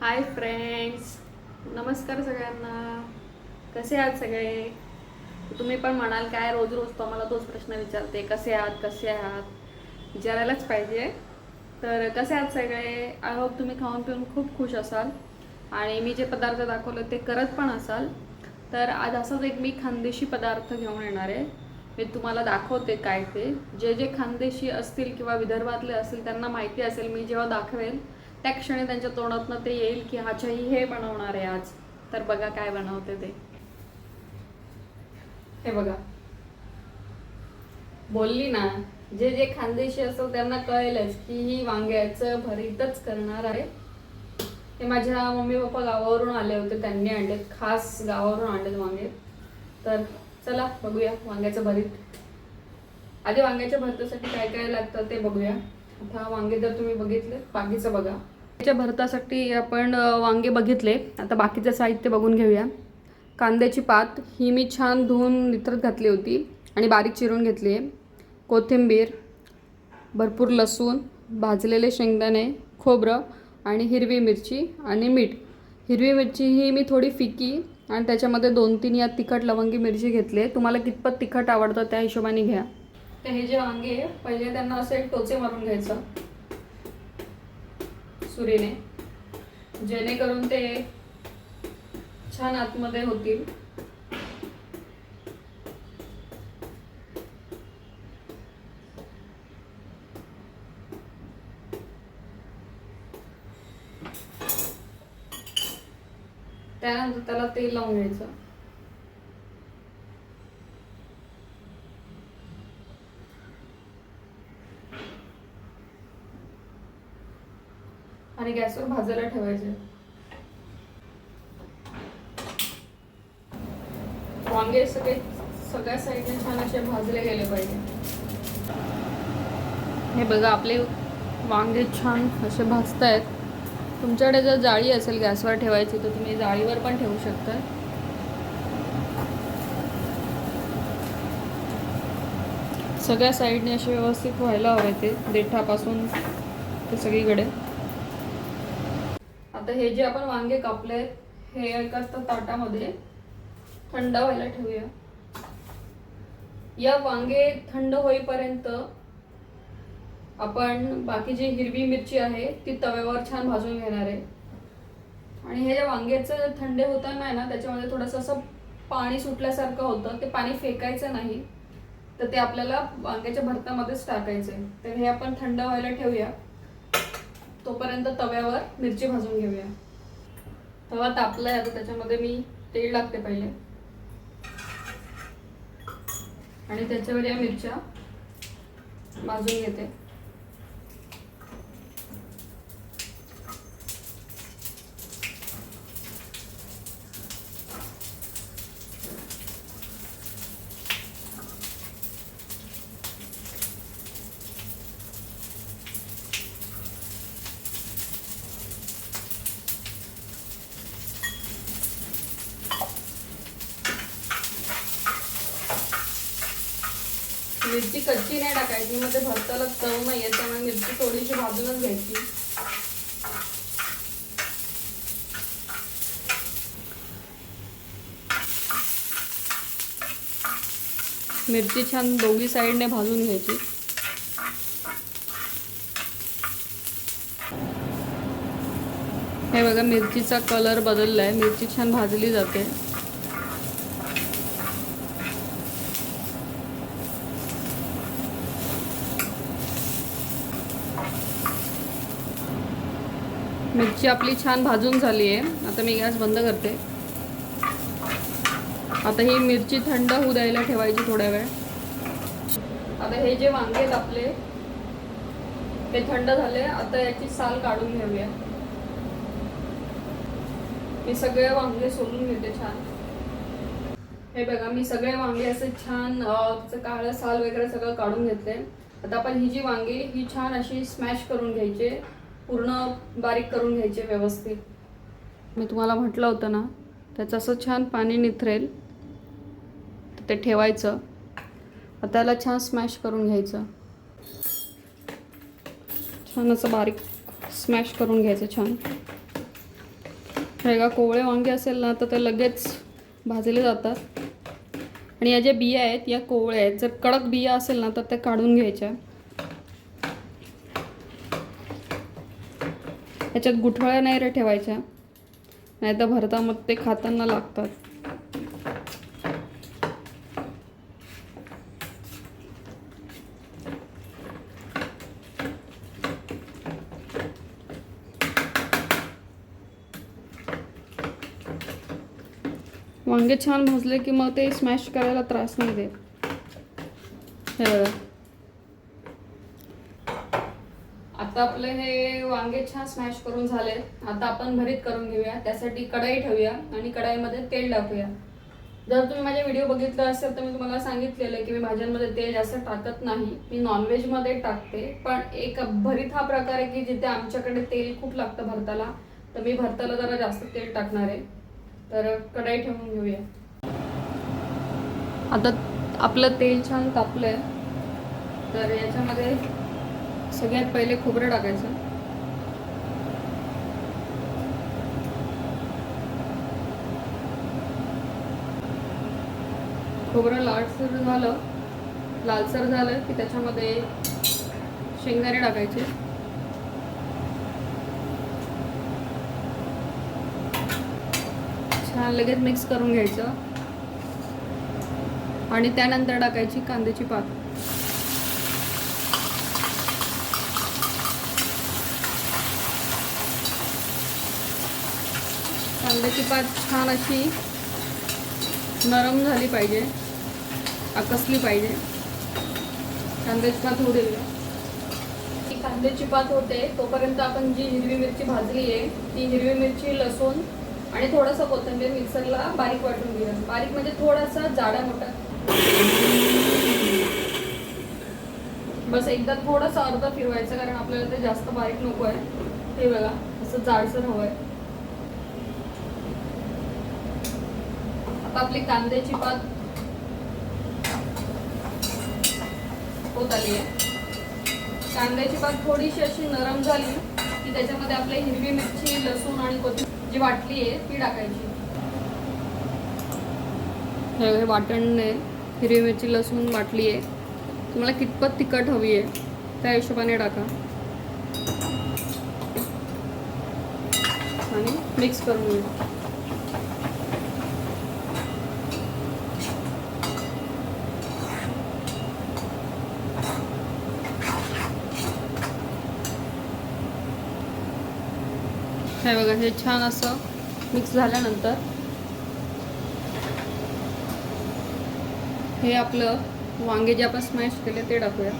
Hi friends, नमस्कार सगळ्यांना. कसे आहात सगळे? तुम्ही पण म्हणाल काय रोज रोज तो मला तोच प्रश्न विचारते, कसे आहात कसे आहात, विचारायलाच पाहिजे. तर कसे आहात सगळे? आय होप तुम्ही खाऊन पिऊन खूप खुश असाल आणि मी जे पदार्थ दाखवले ते करत पण असाल. तर आज असाच एक मी खानदेशी पदार्थ घेऊन येणार आहे. मी तुम्हाला दाखवते काय ते. जे जे खानदेशी असतील किंवा विदर्भातले असतील त्यांना माहिती असेल, मी जेव्हा दाखवेल त्या क्षणी त्यांच्या तोंडातनं ते येईल की अच्छा ही हे बनवणार आहे आज. तर बघा काय बनवते ते. हे बघा, बोलली ना, जे जे खानदेशी असेल त्यांना कळेलच की ही वांग्याचं भरीतच करणार आहे. हे माझ्या मम्मी पप्पा गावावरून आले होते, त्यांनी आणलेत, खास गावावरून आणलेत वांगे. तर चला बघूया वांग्याचं भरीत. आधी वांग्याच्या भरतासाठी काय काय लागतं ते बघूया. आता वांगे जर तुम्ही बघितले, बाकीचं बघा. वांग्याच्या भरतासाठी आपण वांगे बघितले, आता बाकीचं साहित्य बघून घेऊया. कांद्याची पात ही मी छान धुवून नितरत घातली होती आणि बारीक चिरून घेतली आहे. कोथिंबीर, भरपूर लसूण, भाजलेले शेंगदाणे, खोबरं आणि हिरवी मिरची आणि मीठ. हिरवी मिरची ही मी थोडी फिकी आणि त्याच्यामध्ये 2-3 या तिखट लवंगी मिरची घेतली. तुम्हाला कितपत तिखट आवडतं त्या हिशोबाने घ्या. तर हे जे वांगे पहिले त्यांना असे टोचे मारून घ्यायचं सुरीने, जेणेकरून ते छान आतमध्ये होतील. त्यानंतर त्याला तेल लावून घ्यायचं. आणि गॅसवर भाजायला ठेवायचे. वांगे सगळ्या साईडने छान असे भाजले गेले पाहिजे. हे बघा, आपले वांगे छान असे भाजतायत. तुमच्याकडे जर जाळी असेल गॅसवर ठेवायची तर तुम्ही जाळीवर पण ठेवू शकता. सगळ्या साईडने असे व्यवस्थित व्हायला हवे ते, देठापासून ते सगळीकडे. आता हे जे आपण वांगे कापले हे एका ताटामध्ये थंड व्हायला ठेवूया. या वांगे थंड होईपर्यंत आपण बाकी जी हिरवी मिरची आहे ती तव्यावर छान भाजून घेणार आहे. आणि हे जे वांग्याचं थंड होताना आहे ना, त्याच्यामध्ये थोडंसं असं पाणी सुटल्यासारखं होतं. ते पाणी फेकायचं नाही, तर ते आपल्याला वांग्याच्या भरतामध्येच टाकायचं आहे. तर हे आपण थंड व्हायला ठेवूया. तोपर्यंत तव्यावर मिरची भाजून घेऊया. तवा तापलाय, आता त्याच्यामध्ये मी तेल टाकते पहिले आणि त्याच्यावर या मिरच्या भाजून घेते. मिरची कच्ची नाही टाकायची, मग ते भरताला चव नाही येत. त्यामुळे मिरची थोडीशी भाजूनच घ्यायची. मिरची छान दोन्ही साईडने भाजून घ्यायची. हे बघा, मिरचीचा कलर बदललाय, मिरची छान भाजली जाते. मिरची आपली छान भाजून झाली आहे. आता मी गॅस बंद करते. आता ही मिरची थंड होऊ द्यायला ठेवायची थोड्या वेळ. आता हे जे वांगे आहेत आपले ते थंड झाले. आता याची साल काढून घेऊया. मी सगळे वांगे सोलून घेते छान. हे बघा, मी सगळे वांगे असे छान त्याचं काळं साल वगैरे सगळं काढून घेतले. आता आपण ही जी वांगी ही छान अशी स्मॅश करून घ्यायचे, पूर्ण बारीक करून घ्यायचे व्यवस्थित. मी तुम्हाला म्हटलं होतं ना, त्याचं असं छान पाणी निथरेल ते ठेवायचं. त्याला छान स्मॅश करून घ्यायचं. छान असं बारीक स्मॅश करून घ्यायचं छान. हे का कोवळे वांगे असेल ना तर ते लगेच भाजले जातात आणि या ज्या बिया आहेत या कोवळ्या आहेत. जर कडक बिया असेल ना तर त्या काढून घ्यायच्या. याच्यात गुठळ्या नाही रे ठेवायच्या, नाही तर भरता मग ते खाताना लागतात. वांगे छान भाजले की मग ते स्मॅश करायला त्रास नाही देत. हे बघा, आता आपले हे वांगे छान स्मॅश करून झाले. आता आपण भरीत करून घेऊया. त्यासाठी कढई ठेवूया आणि कढईमध्ये तेल टाकूया. जर तुम्ही माझे व्हिडिओ बघितले असेल तर मी तुम्हाला सांगितलेलं की मी भाज्यांमध्ये तेल जास्त टाकत नाही, मी नॉनव्हेजमध्ये टाकते. पण एक भरीत हा प्रकार आहे की जिथे आमच्याकडे तेल खूप लागतं भरताला, तर मी भरताला जरा जास्त तेल टाकणार आहे. तर कढई ठेवून घेऊया. आता आपलं तेल छान तापलंय, तर याच्यामध्ये सगळ्यात पहिले खोबरं टाकायचं. खोबरं लालसर झालं की त्याच्यामध्ये शेंगदाणे टाकायचे. छान लगेच मिक्स करून घ्यायचं आणि त्यानंतर टाकायची कांद्याची पात. कांद्याची पात छान अशी नरम झाली पाहिजे, आकसली पाहिजे. कांद्याची पात होऊ देऊया. ती कांद्याची पात होते तोपर्यंत आपण जी हिरवी मिरची भाजली आहे ती हिरवी मिरची, लसूण आणि थोडंसं कोथिंबीर मिक्सरला बारीक वाटून घेऊया. बारीक म्हणजे थोडासा जाडा मोठा, बस एकदा थोडंसं अर्ध फिरवायचं, कारण आपल्याला ते जास्त बारीक नको आहे. हे बघा असं जाडसर हवं आहे. आता आपली कांद्याची पात होत आली आहे. कांद्याची पात थोडीशी अशी नरम झाली की त्याच्यामध्ये आपली हिरवी मिरची, लसूण आणि कोथिंबीर जी वाटली आहे ती टाकायची. हे वाटणने हिरवी मिरची, लसूण वाटली आहे. तुम्हाला कितपत तिखट हवी आहे त्या हिशोबाने टाका आणि मिक्स करून घ्या. हे बघा, हे छान असं मिक्स झाल्यानंतर हे आपलं वांगे जे आपण स्मॅश केले ते टाकूया.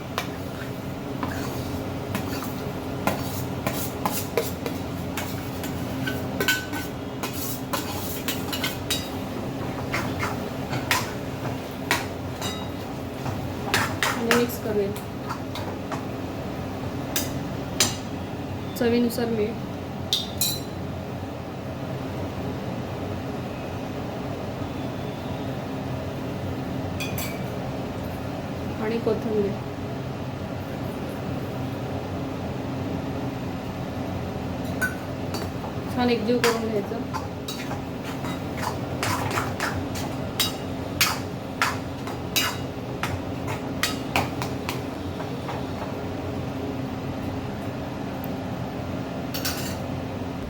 आणि मिक्स करूया. चवीनुसार मीठ, आणि कोथिंबीर. छान एकजीव करून घ्यायचं.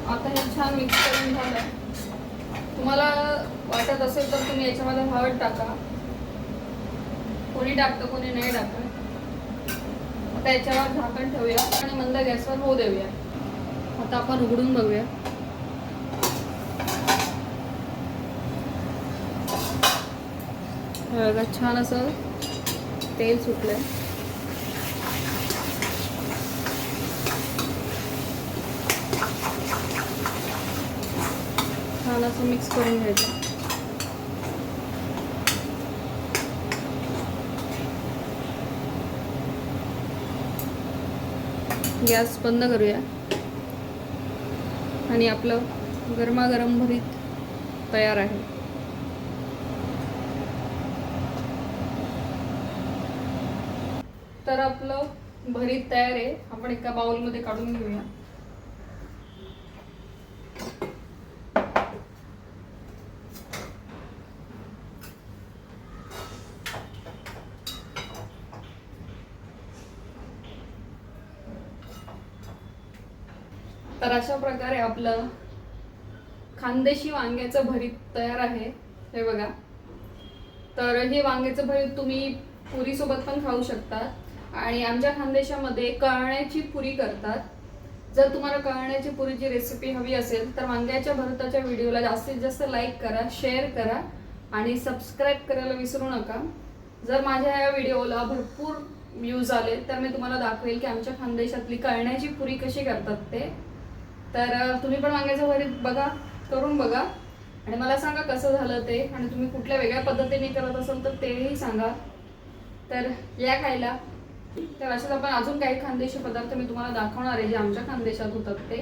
आता हे छान मिक्स करून झालं. तुम्हाला वाटत असेल तर तुम्ही याच्यामध्ये हळद टाका. कोणी टाकतं, कोणी नाही टाकत. आता याच्यावर झाकण ठेवूया आणि मंद गॅसवर होऊ देऊया. आता आपण उघडून बघूया. छान असं तेल सुटलंय. छान असं मिक्स करून घ्यायचं. गॅस बंद करूया आणि आपलं गरमागरम भरीत तयार आहे. तर आपलं भरीत तयार आहे. आपण एका बाउलमध्ये काढून घेऊया. तर अशा प्रकारे आपलं खानदेशी वांग्याचं भरीत तयार आहे. हे बघा. तर हे वांग्याचं भरीत तुम्ही पुरी सोबत पण खाऊ शकता आणि आमच्या खानदेशामध्ये कळण्याची पुरी करतात. जर तुम्हाला कळण्याची पुरीची रेसिपी हवी असेल तर वांग्याच्या भरताच्या व्हिडिओला जास्तीत जास्त लाईक करा, शेअर करा आणि सबस्क्राईब करायला विसरू नका. जर माझ्या या व्हिडिओला भरपूर व्ह्यूज आले तर मी तुम्हाला दाखवेल की आमच्या खानदेशातली कळण्याची पुरी कशी करतात ते. तर तुम्ही पण वांग्याचं भरीत बघा, करून बघा आणि मला सांगा कसं झालं ते, आणि तुम्ही कुठल्या वेगळ्या पद्धतीने करत असाल तर तेही सांगा. तर या खायला. तर असेच आपण अजून काही खानदेशी पदार्थ मी तुम्हाला दाखवणार आहे जे आमच्या खानदेशात होतात ते.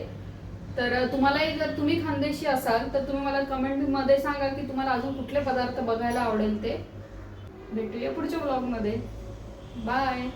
तर तुम्हालाही जर तुम्ही खानदेशी असाल तर तुम्ही मला कमेंटमध्ये सांगा की तुम्हाला अजून कुठले पदार्थ बघायला आवडेल ते. भेटूया पुढच्या ब्लॉगमध्ये. बाय.